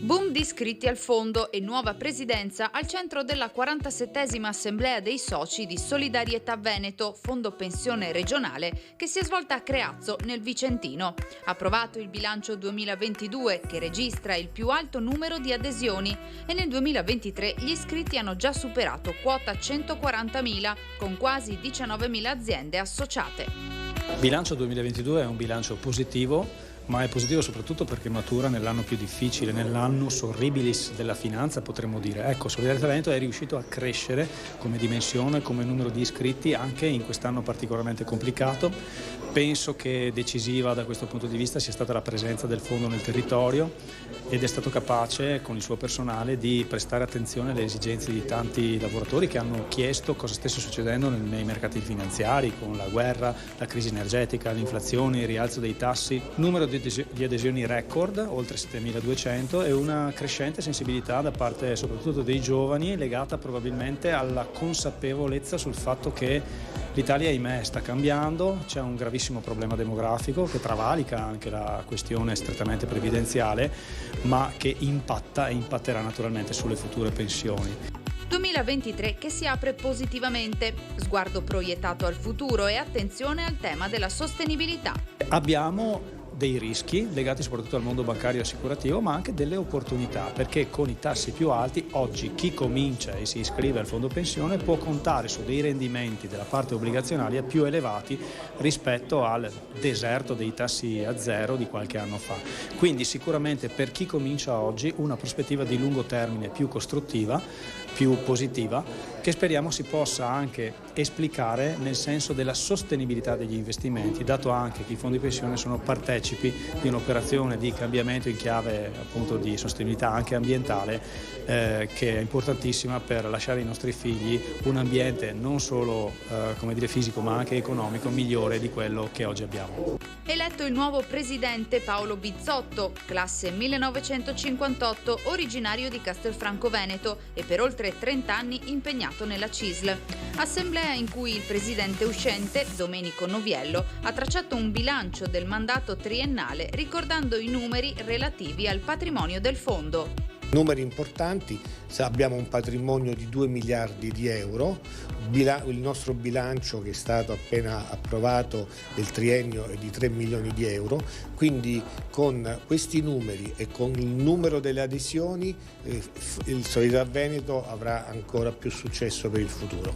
Boom di iscritti al fondo e nuova presidenza al centro della 47esima Assemblea dei Soci di Solidarietà Veneto, fondo pensione regionale, che si è svolta a Creazzo, nel Vicentino. Approvato il bilancio 2022, che registra il più alto numero di adesioni, e nel 2023 gli iscritti hanno già superato quota 140.000, con quasi 19.000 aziende associate. Il bilancio 2022 è un bilancio positivo, ma è positivo soprattutto perché matura nell'anno più difficile, nell'annus horribilis della finanza, potremmo dire. Ecco, Solidarietà Veneto è riuscito a crescere come dimensione, come numero di iscritti, anche in quest'anno particolarmente complicato. Penso che decisiva da questo punto di vista sia stata la presenza del fondo nel territorio ed è stato capace con il suo personale di prestare attenzione alle esigenze di tanti lavoratori che hanno chiesto cosa stesse succedendo nei mercati finanziari, con la guerra, la crisi energetica, l'inflazione, il rialzo dei tassi, numero di adesioni record, oltre 7.200, e una crescente sensibilità da parte soprattutto dei giovani, legata probabilmente alla consapevolezza sul fatto che l'Italia, ahimè, sta cambiando, c'è un gravissimo problema demografico che travalica anche la questione strettamente previdenziale, ma che impatta e impatterà naturalmente sulle future pensioni. 2023 che si apre positivamente, sguardo proiettato al futuro e attenzione al tema della sostenibilità. Abbiamo dei rischi legati soprattutto al mondo bancario e assicurativo, ma anche delle opportunità, perché con i tassi più alti oggi chi comincia e si iscrive al fondo pensione può contare su dei rendimenti della parte obbligazionaria più elevati rispetto al deserto dei tassi a zero di qualche anno fa. Quindi sicuramente per chi comincia oggi una prospettiva di lungo termine più costruttiva, più positiva, che speriamo si possa anche esplicare nel senso della sostenibilità degli investimenti, dato anche che i fondi pensione sono partecipi di un'operazione di cambiamento in chiave appunto di sostenibilità anche ambientale, che è importantissima per lasciare ai nostri figli un ambiente non solo fisico ma anche economico migliore di quello che oggi abbiamo. Eletto il nuovo presidente Paolo Bizzotto, classe 1958, originario di Castelfranco Veneto e per oltre 30 anni impegnato nella CISL. Assemblea in cui il presidente uscente, Domenico Noviello, ha tracciato un bilancio del mandato triennale ricordando i numeri relativi al patrimonio del fondo. Numeri importanti, abbiamo un patrimonio di 2 miliardi di euro, il nostro bilancio che è stato appena approvato del triennio è di 3 milioni di euro, quindi con questi numeri e con il numero delle adesioni il Solidarietà Veneto avrà ancora più successo per il futuro.